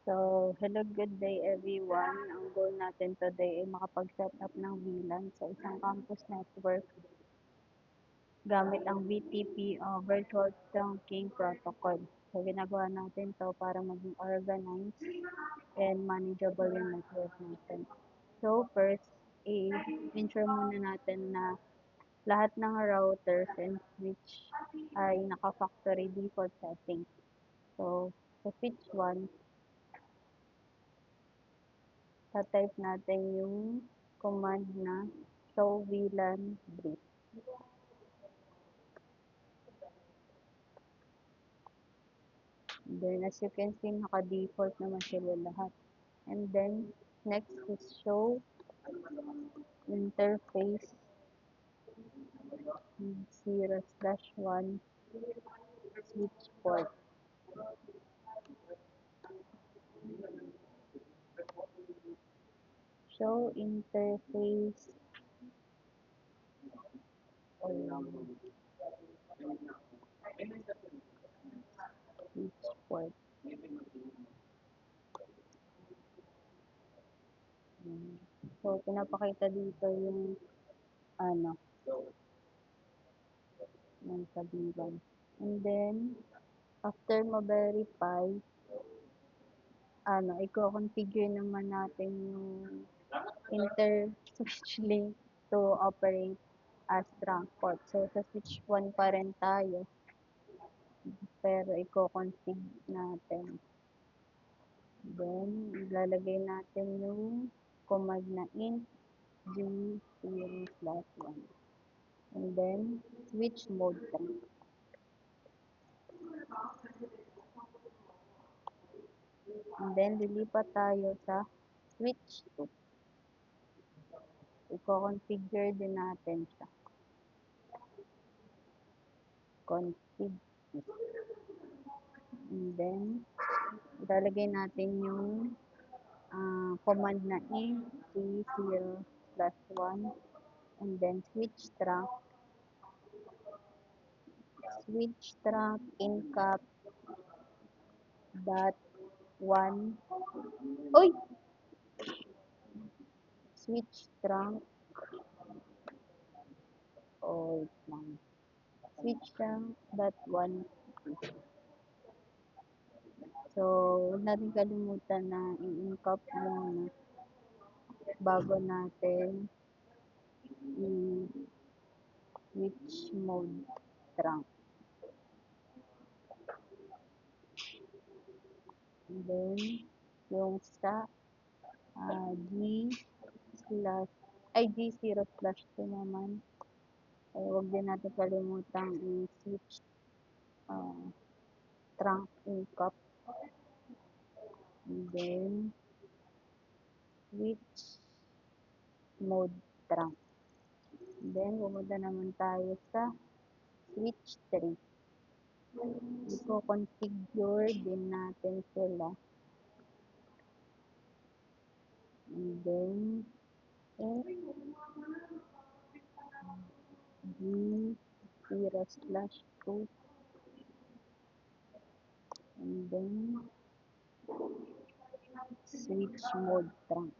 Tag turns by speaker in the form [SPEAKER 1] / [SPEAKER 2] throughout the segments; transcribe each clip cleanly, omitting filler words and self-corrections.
[SPEAKER 1] Hello, good day everyone. Ang goal natin today ay makapag-set up ng VLAN sa isang campus network gamit ang VTP o Virtual Trunking Protocol. Ginagawa natin to para maging organized and manageable yung network natin. First, i-ensure muna natin na lahat ng routers and switch ay naka-factory default settings. Sa switch 1, tatype natin yung command na show VLAN brief. Then, as you can see, naka-default naman sila lahat. And then, next is show interface 0/1 switch port. Show interface switch port. Pinapakita dito yung ano, ng kabilang. And then, after ma-verify, i-configure naman natin yung inter-switch link to operate as trunk port. Sa switch 1 pa rin tayo, pero i-config natin. Then, ilalagay natin yung command na int g0/1. And then, switch mode trunk. And then, lilipat tayo sa switch 2. I-configure din natin siya. Config. And then, ilalagay natin yung command na int g0/1 and then switch trunk incap dot 1 switch trunk switch trunk dot 1. Huwag natin kalimutan na i-incap muna bago natin i-switch mode trunk. And then, yung sa G0/2 naman, ay huwag din natin kalimutang i-switch trunk incap. And then, switch mode trunk. And then, pumunta naman tayo sa switch 3. I-configure din natin sila. And then, G0/2 and then switch mode trunk.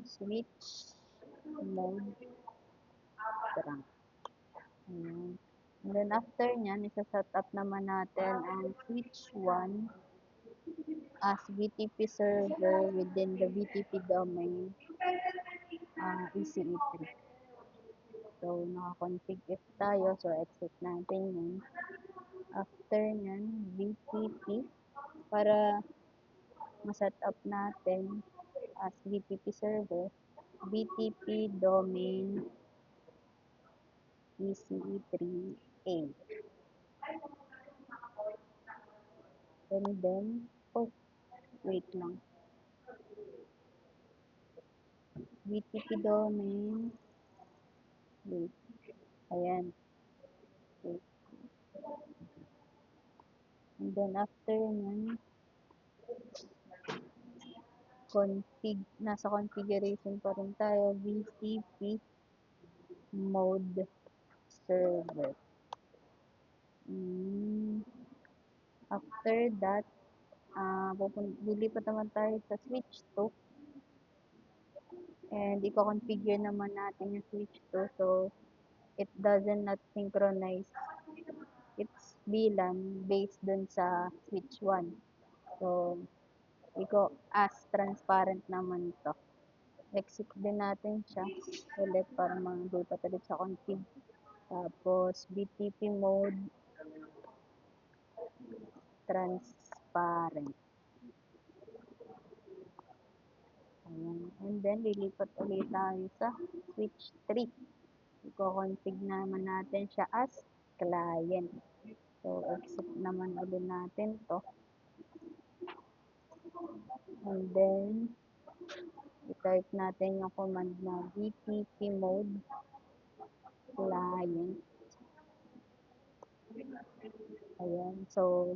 [SPEAKER 1] Switch mode trunk. Ayan. And then after nyan, isa-set up naman natin ang switch 1 as VTP server within the VTP domain ECE3. Naka-config if tayo. Exit natin yun. After nyan, VTP para ma-set up natin as VTP server, VTP domain ECE3A. And then, wait lang. VTP domain, ayan. Wait. And then, after nyan, nasa configuration pa rin tayo, VCP mode server. Mm, After that, lilipat naman tayo sa switch 2 and i-configure naman natin yung switch 2 so it doesn't not synchronize its VLAN based dun sa switch 1. So, as transparent naman ito. Exit din natin siya ulit para mag-lipat ulit sa config. Tapos, BTP mode, transparent. Ayan. And then, lilipat ulit tayo sa switch 3. Iko-config naman natin siya as client. So, exit naman ulit natin to. And then, i-type natin yung command na BTP mode client. Ayan. So,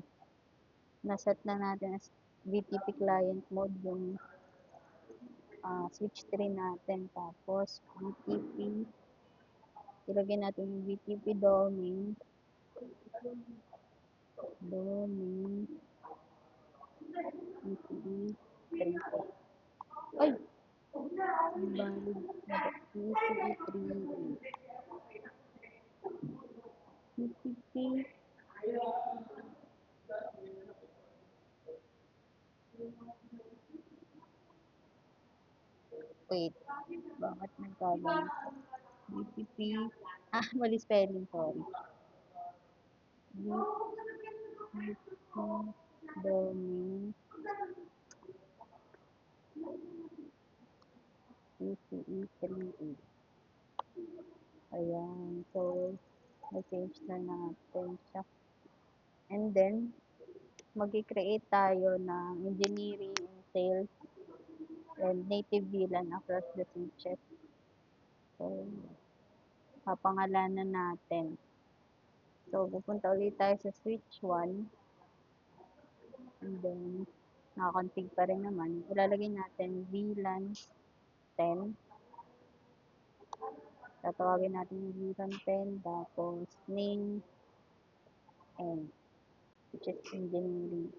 [SPEAKER 1] naset na natin as BTP client mode yung switch 3 natin. Tapos, BTP, ilagay natin yung BTP domain, BTP 3. Ay! Valid. BTP 3. BTP. Wait. Bakit nagkaganito? BTP. Mali spelling, sorry. BTP domain PCE 3A. Ayan. So, na-change na natin siya. And then, mag-create tayo ng engineering and sales and native VLAN across the switches. So, papangalanan natin. So, pupunta ulit tayo sa switch 1. And then, nakakonfig pa rin naman. Ilalagay natin VLAN 10. Tatawagin natin yung VLAN 10. Tapos, name and which is engineering.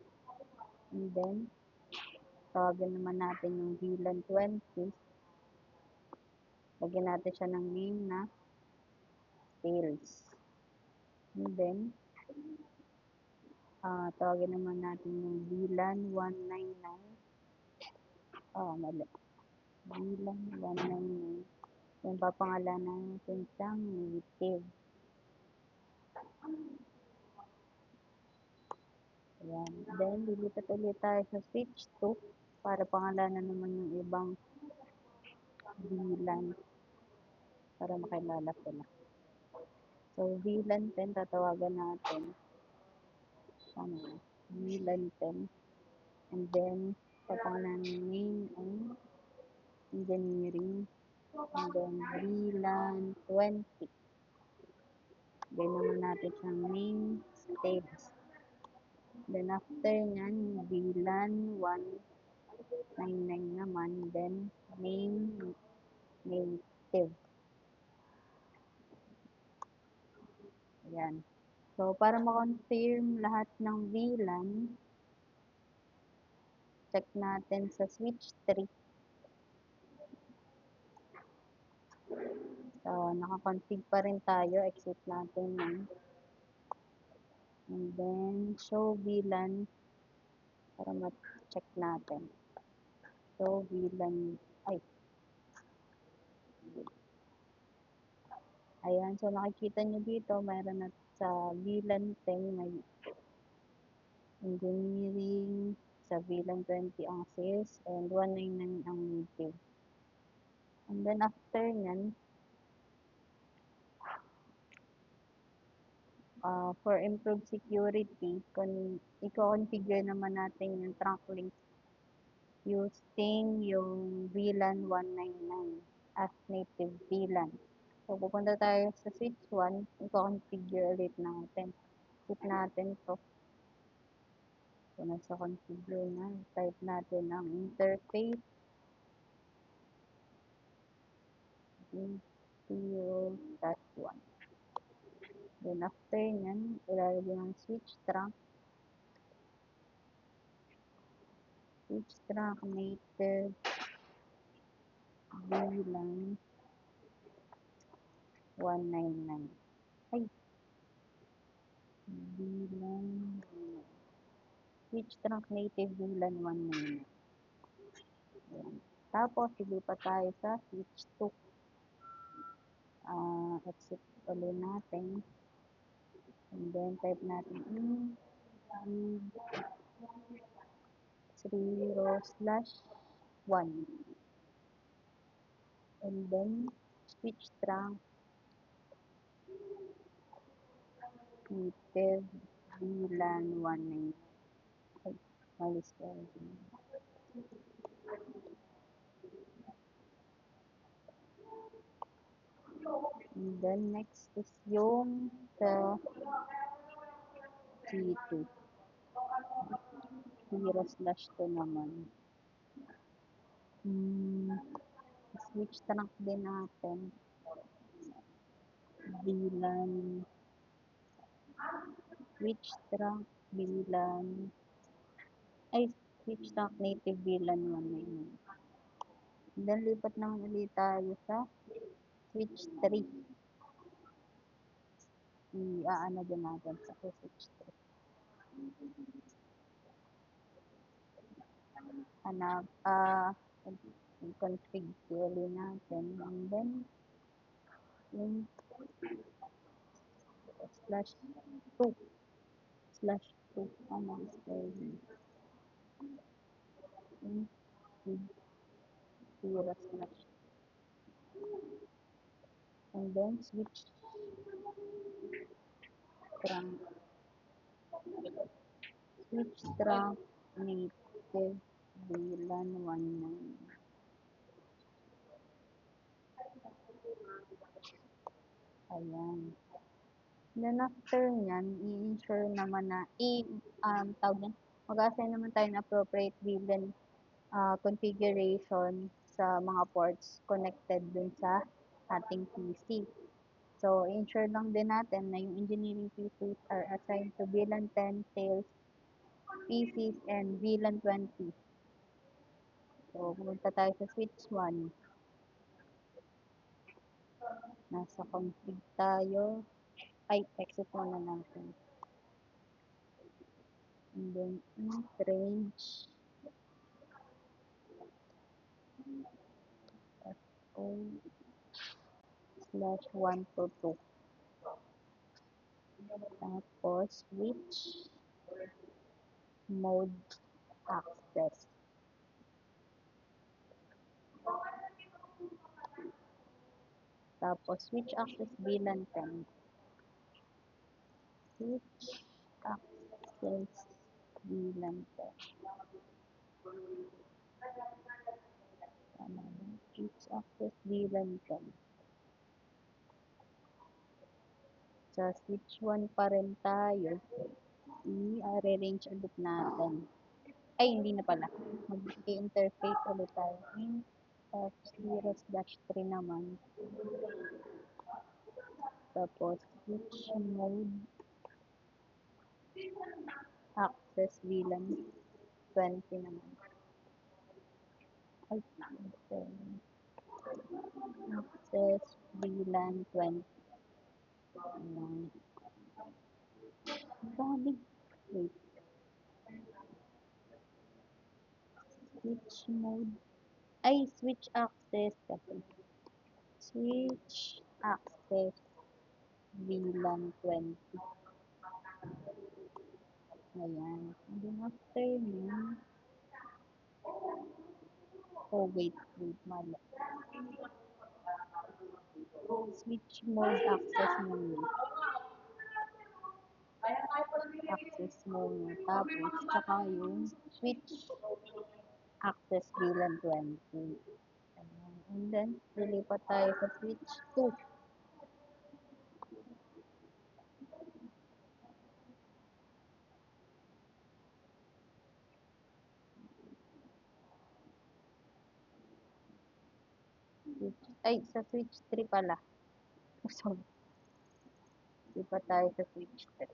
[SPEAKER 1] And then, tawagin naman natin yung VLAN 20. Lagyan natin siya ng name na sales. And then, tawagin naman natin yung VLAN 199. Mali. VLAN 199. Yung papangalanan natin siyang native. Ayan. Then, lilipat ulit tayo sa switch 2 para pangalanan naman yung ibang VLAN para makilala sila. So, VLAN 10, tatawagan natin. VLAN 10. And then, papangalanan name and engineering. And then, VLAN 20. Then naman natin siyang name, sales. Then, after nyan, VLAN 199 naman. Then, name, native. Ayan. So, para ma-confirm lahat ng VLAN, check natin sa switch 3. So, naka-config pa rin tayo. Exit natin yan. And then, show VLAN para ma-check natin. Show VLAN. Ayan. So, nakikita nyo dito, mayroon na sa VLAN 10, may engineering, sa VLAN 20 ang sales, and 199 ang native. And then, after nyan, for improved security, i-configure naman natin yung trunk link using yung VLAN 199 as native VLAN. So, pupunta tayo sa switch 1, i-configure ulit natin. Hit natin to. So, nasa configure na. Type natin ang interface. 0-1. Then, after nyan, ilalagay ang switch trunk. Switch trunk native VLAN 199. Ay, VLAN. Switch trunk native VLAN 199. Ayan. Tapos, ilipat tayo sa switch 2. Exit ulit natin. And then, type natin in 0/1. And then, switch trunk native VLAN 199. Ay, malis ko. And then, next is yung sa G2. 0/2 naman. Switch trunk din natin. VLAN. Switch trunk VLAN. Ay, switch trunk native VLAN 199. And then, lipat naman ulit tayo sa switch 3. I-ano din natin sa switch 3. Hanap, configure natin. And then, yung /2. /2. Ano, yung 0/. And then, switch trunk. Switch trunk native VLAN 199. Ayan. Then, after nyan, i-ensure naman na, mag-assign naman tayo ng appropriate VLAN configuration sa mga ports connected dun sa ating PC. So, ensure lang din natin na yung engineering PCs are assigned to VLAN 10 sales PCs and VLAN 20. So, pumunta tayo sa switch 1. Nasa config tayo. Ay, exit muna natin. And then, int range FO/1 to 2. Tapos, switch mode access. Tapos, switch access VLAN 10. Switch access VLAN 10. Switch access VLAN 10. Sa switch 1 pa rin tayo. I-arrange ulit natin. Ay, hindi na pala. Mag-interface ulit tayo. F0/3 naman. Tapos, switch mode access VLAN 20 naman. Ay, access VLAN 20. Ayan. Dami. Wait. Switch mode. Ay, switch access kasi. Switch access VLAN 20. Ayan. And then after nun, oh wait, mali. Switch mode access muna. Access muna. Tapos, tsaka yung switch access VLAN 20. Ayan. And then, lilipat tayo sa switch 2. Sa switch 3 pala. Sorry, di pa tayo sa switch 3.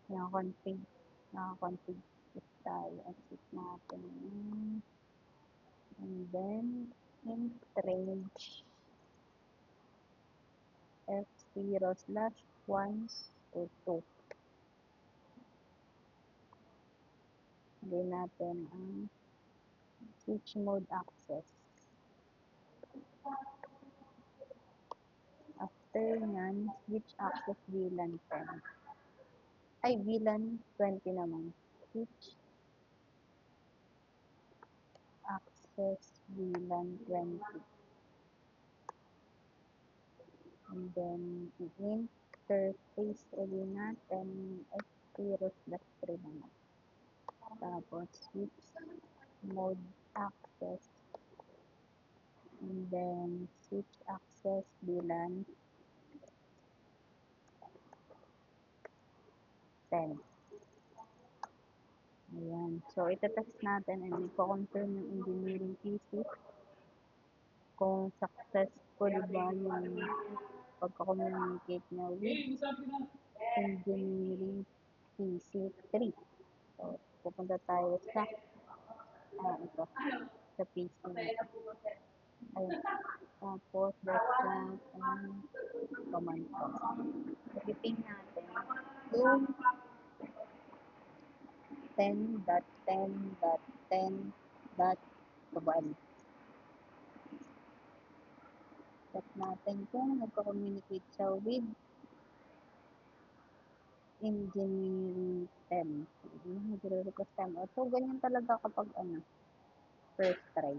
[SPEAKER 1] Naka-config. Naka-config tayo. Exit natin. And then, int range f0 slash 1 to 2. Lagay natin ang switch mode access. After nyan, switch access VLAN 10. Ay, VLAN 20 naman. Switch access VLAN 20. And then, interface ulit natin f0 slash 3 naman. Tapos, switch mode access. And then, switch access VLAN 10. Ayan. So, itatest natin and ipo-confirm yung engineering PC kung successful ba yung pagka-communicate niya with engineering PC 3. So, pupunta tayo sa ito, sa PC na ito. Ayan. Tapos, desktop and command prompt. So, iping natin yung 10.10.10.1. Check natin kung nagko-communicate siya with engineering 10. Nagre-request time. So, ganyan talaga kapag first try.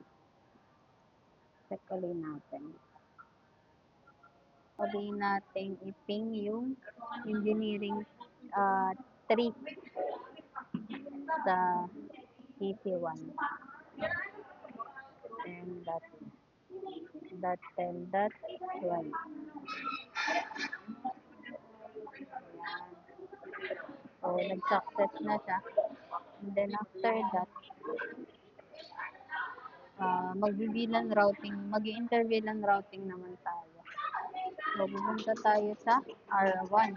[SPEAKER 1] Check ulit natin. Ulit natin iping yung engineering 3 sa EP1. 10.10.1. So, nag-success na siya. And then, after that, mag-interVLAN routing naman tayo. So, pupunta tayo sa R1.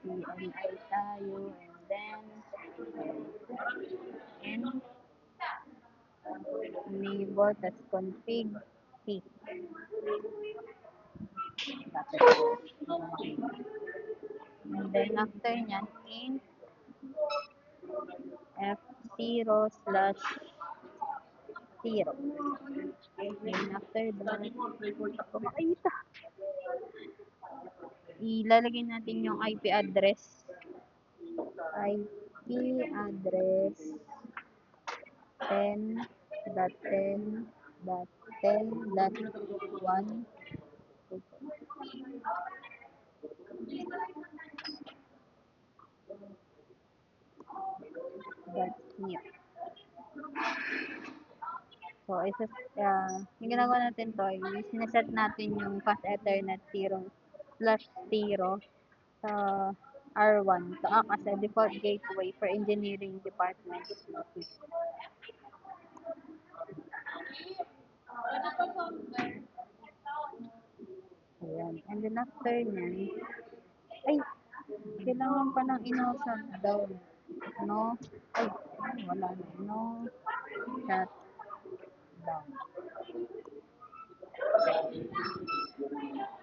[SPEAKER 1] CLI tayo, and then, enable tas config C. And then, after nyan, int f0 slash 0. Then, after that, makita. Ilalagay natin yung IP address. IP address 10.10.10.1 .here. So, yung ginagawa natin to, sineset natin yung fast ethernet 0 slash 0 sa R1 to act as a default gateway for engineering department. Ayan. And then after nyan, ay, kailangan pa ng shutdown. No? Ay, wala na. No shutdown.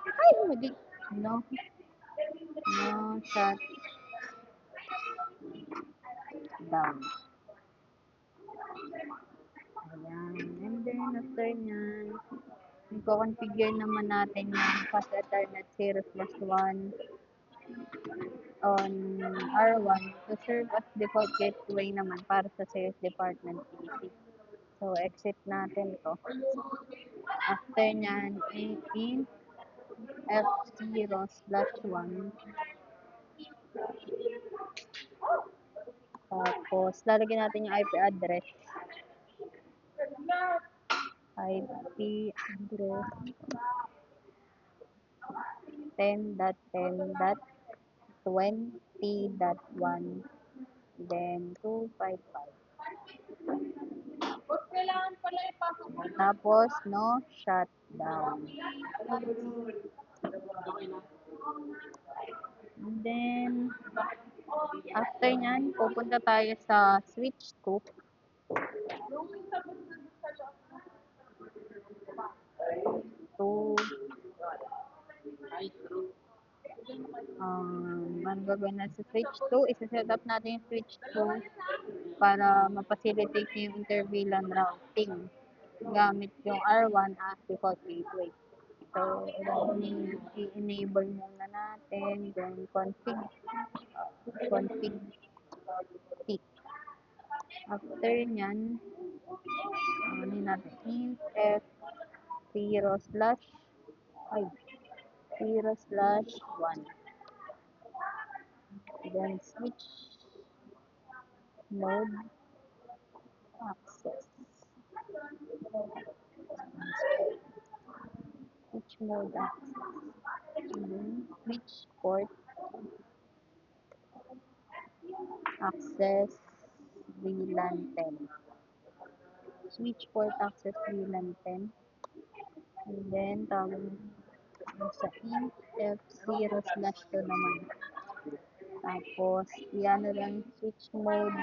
[SPEAKER 1] Ay, mali. No. No shutdown. Ayan. And then after nyan, i-configure naman natin yung fast ethernet 0/1 on R1 to serve as default gateway naman para sa sales department PC. So, exit natin to. After nyan, in F0/1. Tapos, lalagyan natin yung IP address. IP address 10.10.20.1 then 255. Tapos, no shutdown. And then, after nyan, pupunta tayo sa switch 2 to ang gagawin na sa switch 2, isa-set up natin yung switch 2 para mapacilitate niya yung interVLAN routing gamit yung R1 as default gateway. So, i-enable muna natin, then config tick. After nyan, ano natin, int f0 slash, ay, 0/1. Then switch mode access. Switch mode access. And then switch port access VLAN 10. Switch port access VLAN 10. And then tawag sa int f0/2 naman. Tapos, yan na lang switch mode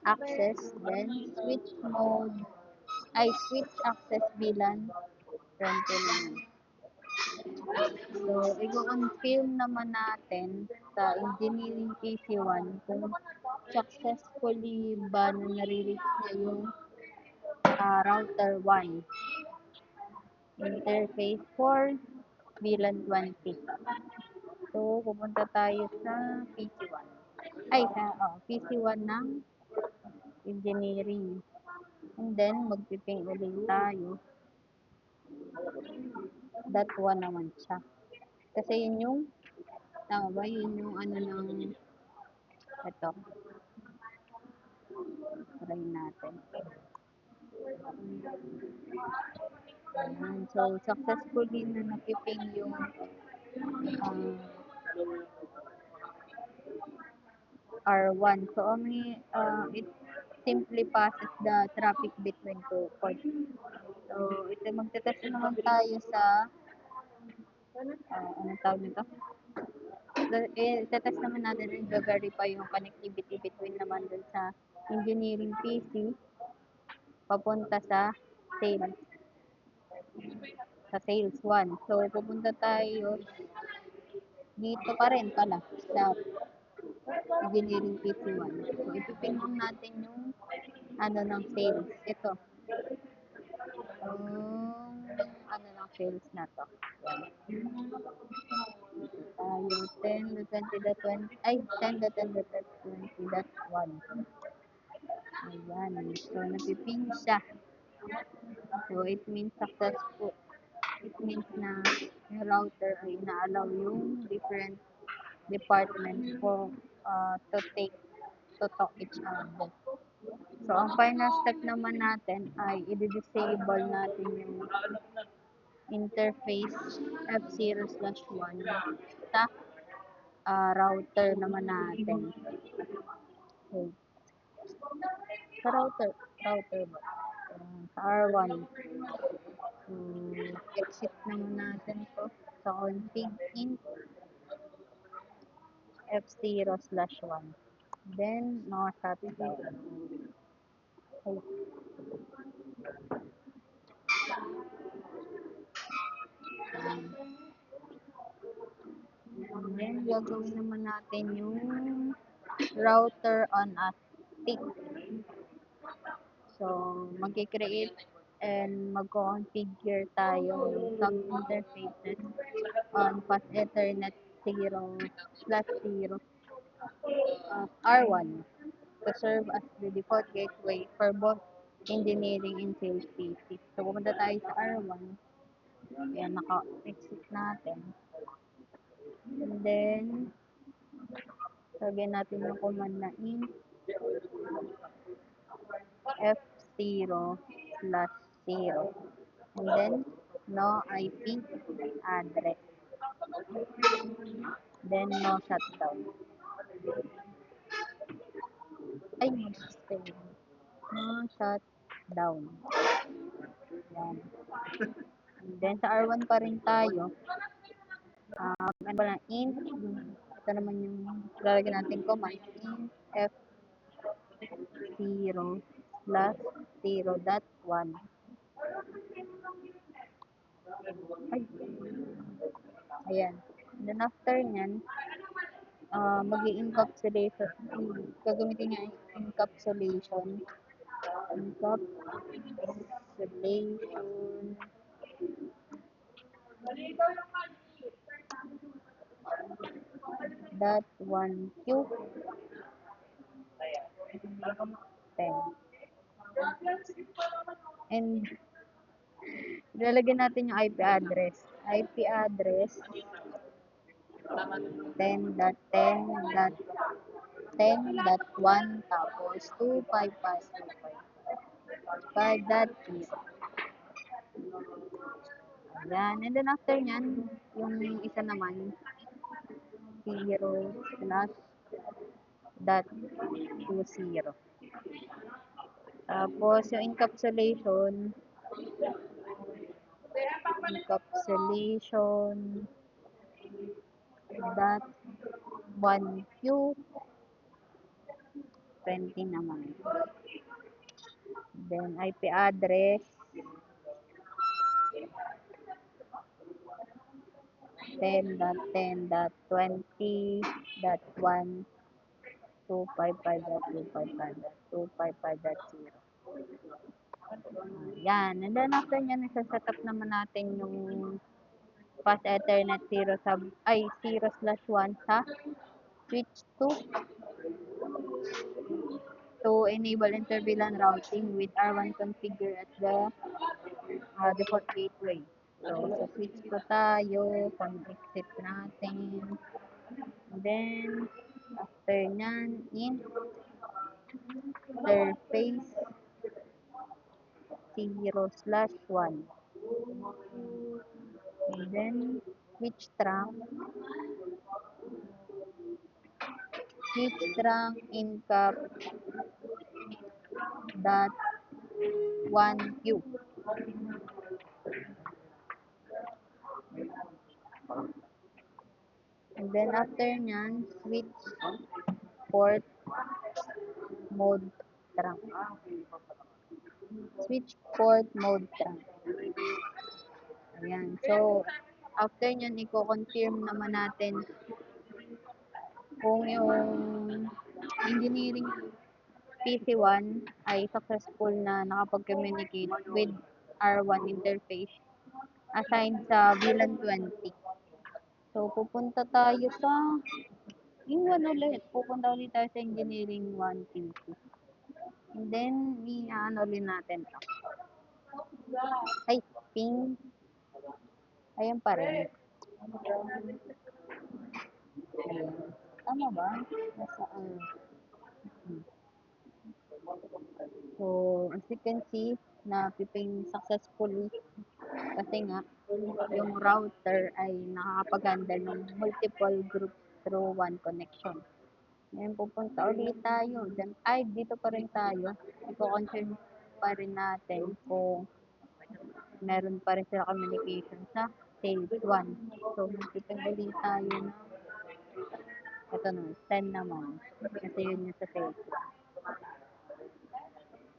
[SPEAKER 1] access, then switch access VLAN 20 naman. So, i-confirm naman natin sa engineering PC1 kung successfully ba na nare-reach niya yung router 1 interface for VLAN 20. So, pupunta tayo sa PC1. Ay, sa PC1 ng engineering. And then, magpiping ulit tayo. That one naman siya. Kasi yun yung, tama ba? Yun yung ano ng, ito, try natin. So, successfully na nakiping yung R1. So, it simply passes the traffic between two ports. So, ito magtetest naman tayo sa, anong tawag nito? Itetest naman natin rin ga-verify yung connectivity between naman dun sa engineering PC papunta sa sales. Sa sales 1. So, pupunta tayo dito pa rin pala sa engineering PC1. So, ipiping lang natin yung ano ng sales. Ito. Yung ano ng sales na to. Tayo 10.20.20 ay 10.10.20.1. Ayan. So, napiping siya. So, it means successful. It means na yung router ay ina-allow yung different departments to talk each other. So, ang final step naman natin ay i-disable natin yung interface F0/1 sa router naman natin. Okay. Sa router ba? Sa R1. So, exit naman natin to sa config int F0/1. Then, mga shutdown. Okay. And then, gagawin naman natin yung router on a stick. So, mag-create and mag-configure tayo ng sub-interfaces on Fast Ethernet 0/0 R1 to serve as the default gateway for both engineering and sales PC. So, pumunta tayo sa R1. Ayan, naka-exit natin. And then, lagyan natin yung command na int F0/0. And then, no IP address. Then, no shutdown. ay mag-stay. Shut down. Yan. And then sa R1 pa rin tayo. Ano ba lang, int, ito naman yung lalagyan natin command, int f0 plus 0.1. Ay, ayan. And then after nyan, mag-encapsulation, gagamitin niya encapsulation, encapsulation dot 1q 10. And lalagyan natin yung IP address. IP address 10.10.10.1 tapos 255.255.0. Ayan. And then after nyan, yung isa naman, 0 slash dot 20. Tapos yung encapsulation dot 1q 20 naman. Then IP address 10.10.20.1 255.255.255.0. Yan. And then after nyan, isa-set up naman natin yung fast Ethernet 0/1 sa switch 2 to enable inter-VLAN routing with R1 configure at the default gateway. So, sa switch 2 tayo, exit natin. And then, after nyan, interface 0/1. And then, switch trunk incap dot 1q. And then after nyan, switch port mode trunk. Switch port mode trunk. Ayan. So, after nyan, i-confirm naman natin kung yung engineering PC1 ay successful na nakapag-communicate with R1 interface assigned sa VLAN 20. So, pupunta tayo sa yung 1 ulit. Pupunta ulit tayo sa engineering 1 PC. And then, i-ano ulit natin to. Ay, ping. Ayan pa rin. Ayan. Tama ba? Nasa, so, as you can see, na piping successfully kasi nga, yung router ay nakakapag-handle ng multiple groups through one connection. Ngayon, pupunta ulit tayo. Then, ay, dito pa rin tayo. Iko-confirm pa rin natin kung meron pa rin sila communication sa stage 1. So, magpiping ulit tayo ng ito na, 10 naman. Kasi yun yung sa stage 1.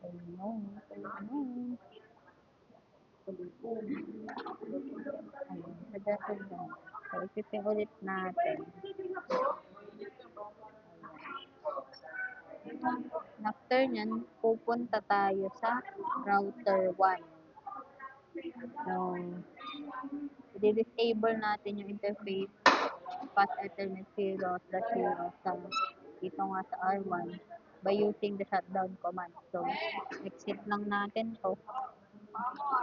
[SPEAKER 1] Ayun. Ayun, sa dashboard na. So, ipiping ulit natin. After nyan, pupunta tayo sa router 1. So, i-disable natin yung interface fast Ethernet 0/0 sa dito nga sa R1 by using the shutdown command. So, exit lang natin to.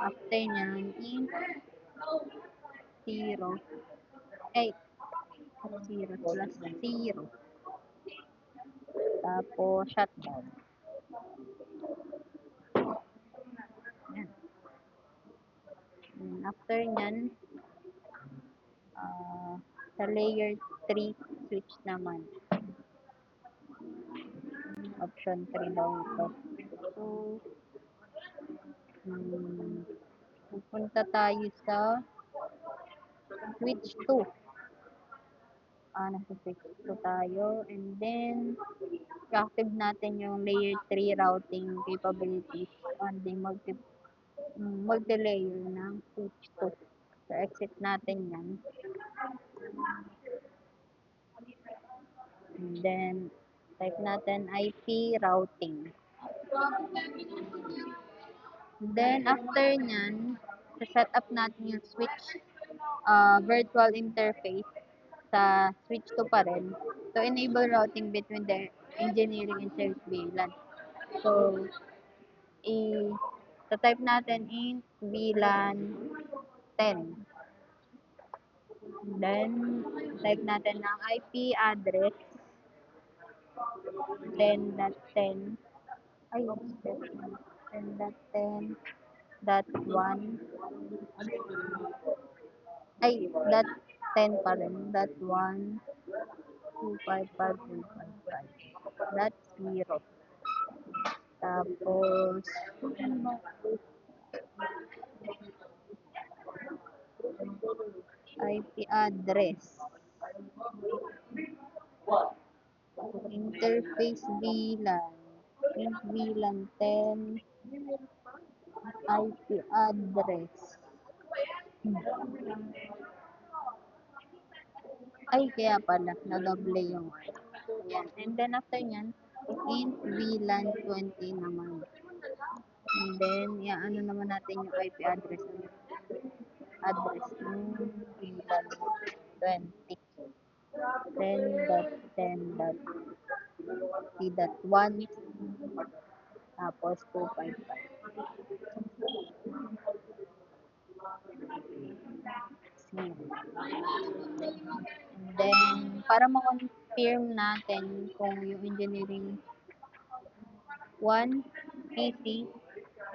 [SPEAKER 1] After nyan, int 0, ay, 0 plus 0. Tapos, shutdown. Yan. After nyan, sa layer 3 switch naman. Option 3 daw ito. So, pupunta tayo sa switch 2. Nasa switch 2 tayo. And then, i-active natin yung layer 3 routing capabilities on the multi-layer ng switch 2. So, exit natin yan. And then, type natin IP routing. Then, after nyan, set up natin yung switch virtual interface sa switch 2 pa rin to enable routing between the engineering and sales VLAN. So, i-type natin in VLAN 10. Then, type natin ang IP address 10.10 ay, 10.10.1 ay, dot 10 pa rin, dot 1, 255.255, dot 0. Tapos, IP address, interface VLAN, VLAN 10, IP address. Ay, kaya pala, na-double yung Ayan. And then, after nyan, int VLAN 20 naman. And then, ano naman natin yung IP address ng VLAN 20. 10.10.t.1 tapos 255. And then, para ma-confirm natin kung yung engineering 1 PC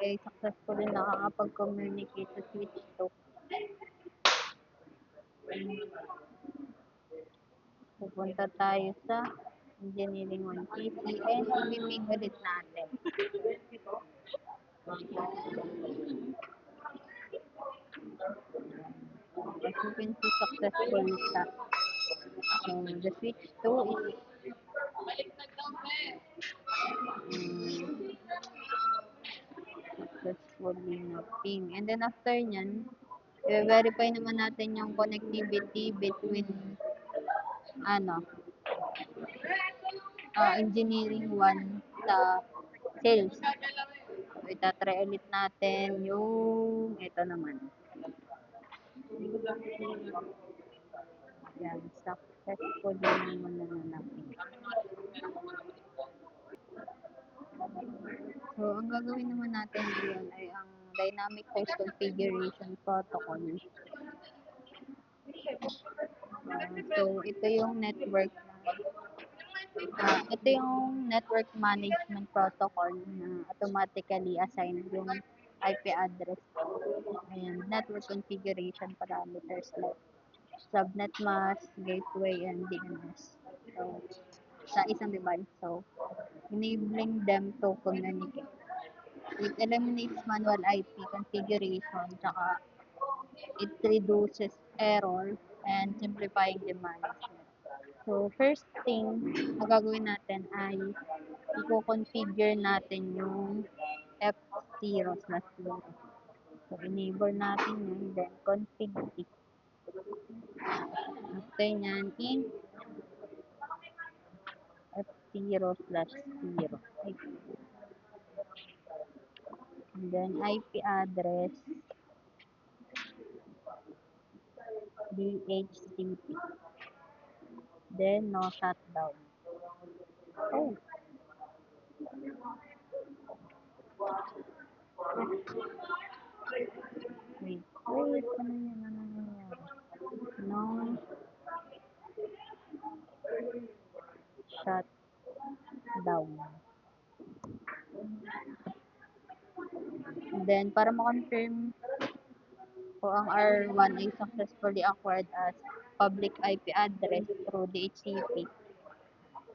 [SPEAKER 1] ay successfully nakakapag-communicate sa switch 2. Pupunta tayo sa engineering 1 PC and i-ping ulit natin. As you can see, successful siya. So, the switch 2 is successfully na ping. And then after nyan, i-verify naman natin yung connectivity between engineering 1 sa sales. So, itatry ulit natin yung ito naman. Yan, successfully naman natin. So, ang gagawin naman natin ngayon ay ang Dynamic Host Configuration Protocol. So, ito yung network management protocol na automatically assign yung IP address and network configuration parameters like subnet mask, gateway, and DNS. So, sa isang device. So, enabling them to communicate. It eliminates manual IP configuration, tsaka it reduces error and simplifying the management. So, first thing na gagawin natin ay i-configure natin yung F0/0. So, enable natin yun, then config T. After nyan, in F0/0. And then, IP address, DHCP. Then, no shutdown. Oh, wait. Wait, ano yan? Ano nangyayari? No shutdown. And then, para ma-confirm po ang R1 ay successfully acquired as public IP address through DHCP,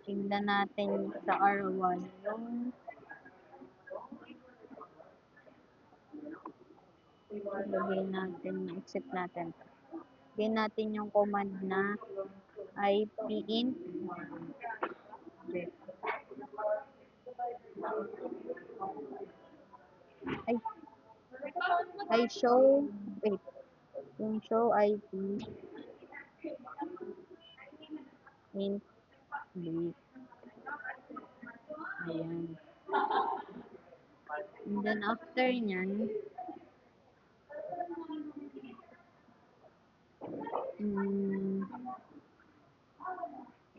[SPEAKER 1] Tingnan natin sa R1 yung lagay natin, exit natin. Lagay natin yung command na ipint ay show wait yung show IP int bleed. Ayan. And then after nyan,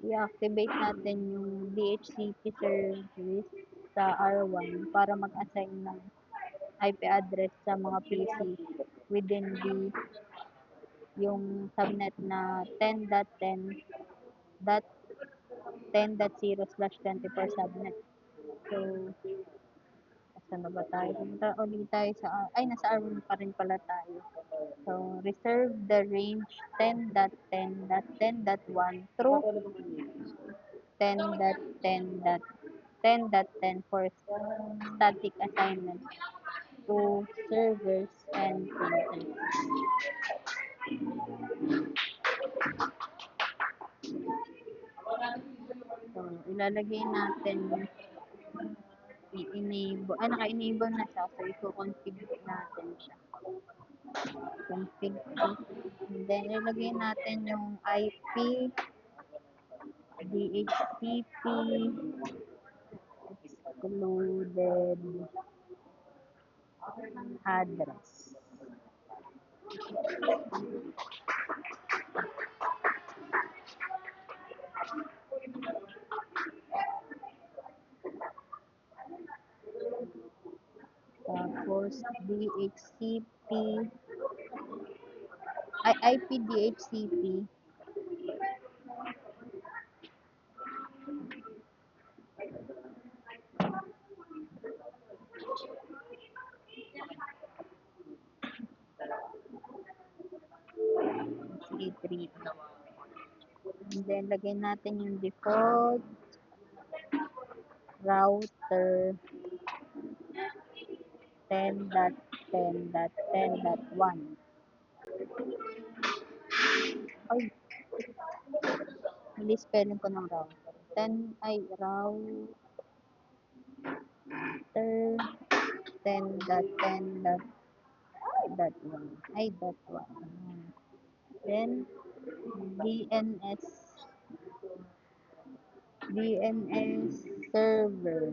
[SPEAKER 1] i-activate natin yung DHCP service sa R1 para mag-assign ng IP address sa mga PC within yung subnet na 10.10.10.0/24 subnet. So, saan na ba tayo? Punta ulit tayo sa nasa R1 pa rin pala tayo. So, reserve the range 10.10.10.1 through 10.10.10 for static assignment to servers and printers. So, ilalagay natin i-enable, naka-enable na siya. So, i-configure natin siya. Config. And then, ilalagay natin yung IP, DHCP, excluded address. Tapos, DHCP, IP DHCP, C3. And then, lagay natin yung default router 10.10.10.1. Ay, mali spelling ko ng router. 10 ay router 10.10.1 ay .1. Then DNS server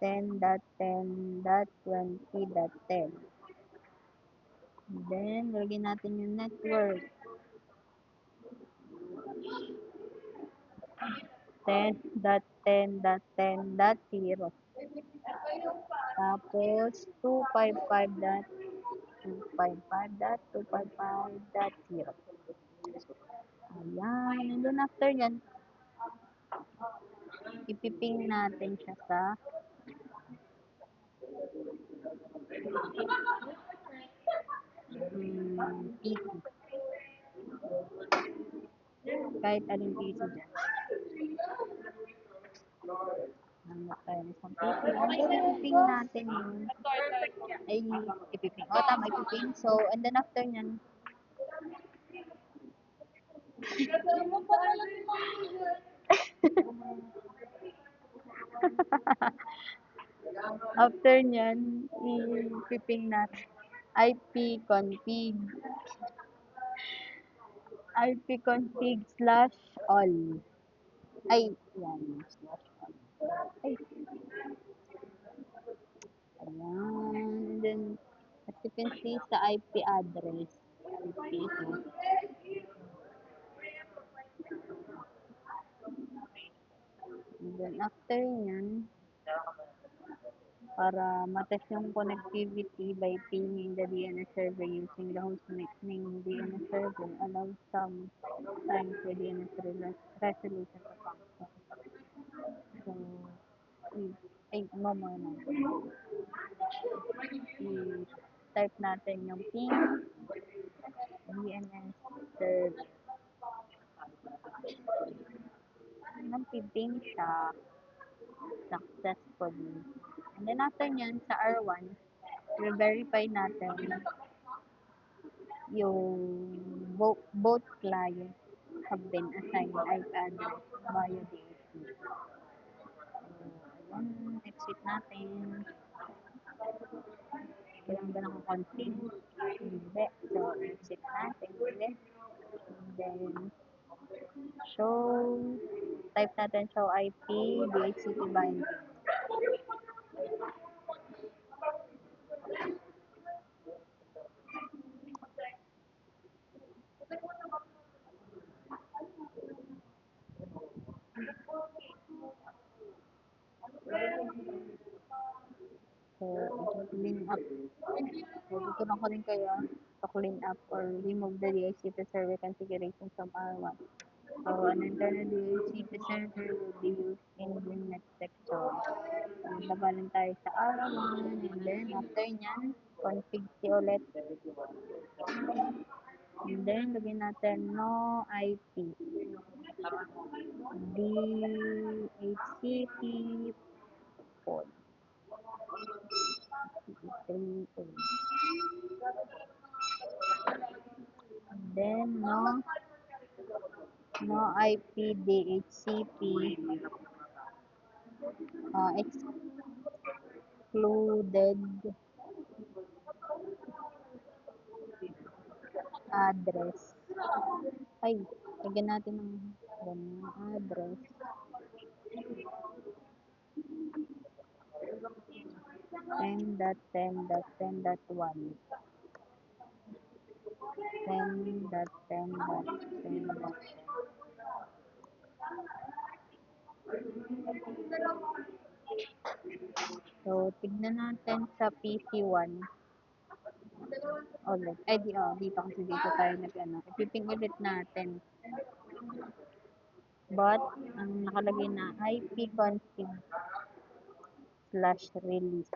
[SPEAKER 1] 10.10.20.10. Then lagyan natin yung network 10.10.10.0. Tapos 255.255.255.0. Ayan. And then after yan, ipiping natin siya sa PC. Kahit anong PC dyan. Hanap tayo ng isang PC. And then ipiping natin yung ipiping. Tama, ipiping. So, and then after nyan, after nyan, ipiping natin ipconfig ipconfig/all. Ay, yan. Slash all. Ay, ayan. And then, as you can see sa IP address, IP ito. And then, after nyan, para matest yung connectivity by pinging the DNS server using the hostname DNS server allows some times the DNS resolution to function. So, more natin. I-type natin yung ping DNS server. nagpiping siya successfully. And then after nyan, sa R1, verify natin yung both clients have been assigned IP address via DHCP. So, ayun, exit natin. Kailangan ba nakakonfig? Hindi. So, exit natin ulit. And then, show, type natin show IP, DHCP binding. So, clean up. So, tutulong ko rin kayo to clean up or remove the DHCP server configuration from R1. So, an internal DHCP server will be used in the next section. So, baba lang tayo sa R1 and then after nyan, config C ulit. And then, lagyan natin no IP. DHCP pod. 3. And then, no IP DHCP excluded address. Ay, lagyan natin ng ganyan address. 10.10.10.1 10.10.10.10. So, tignan natin sa PC1 ulit. Ay, dito kasi dito tayo nag-ano. Ipiping ulit natin. But, ang nakalagay na ipconfig/release.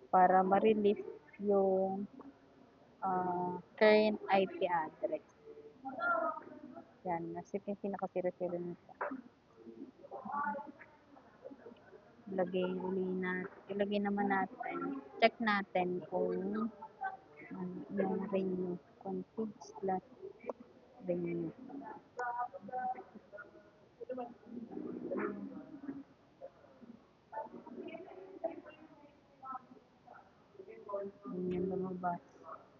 [SPEAKER 1] Para ma-release yung current IP address. Yan, nasa pinaka-0 nito. Ilagay naman natin, check natin kung yung renew config/renew. Yan lumabas.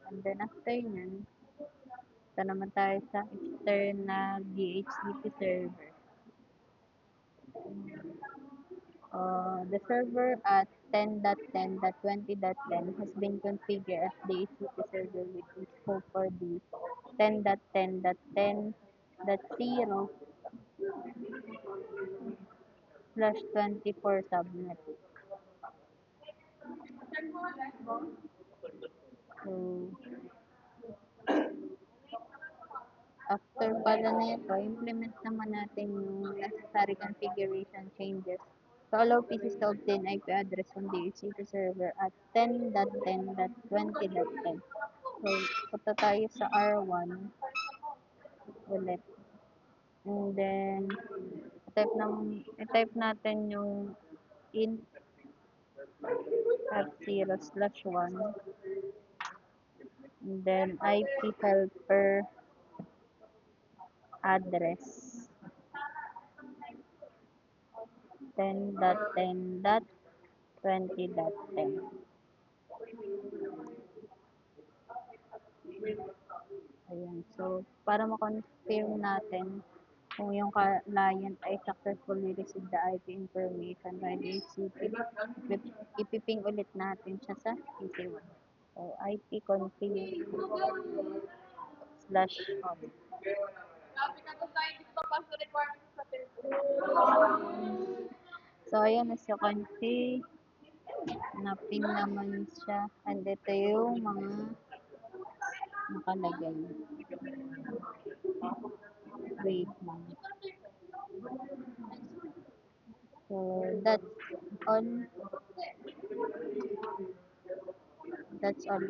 [SPEAKER 1] And then after yan, ito naman tayo sa external DHCP server. The server at 10.10.20.10 has been configured as DHCP server with its scope for the 10.10.10.0/24 subnet. So, after pala na ito, implement naman natin yung necessary configuration changes to allow PCs to obtain IP address from DHCP server at 10.10.20.10. So, punta tayo sa R1 ulit. And then, i-type natin yung int f0/1 and then IP helper address 10.10.20.10. Ayan. So, para ma-confirm natin kung yung client ay successfully received the IP information by DHCP, ipiping ulit natin siya sa PC1. So, IP config/on. So, ayan na siya config. Na-ping naman siya. And ito yung mga nakalagay. Wait lang. So, that's all. That's all.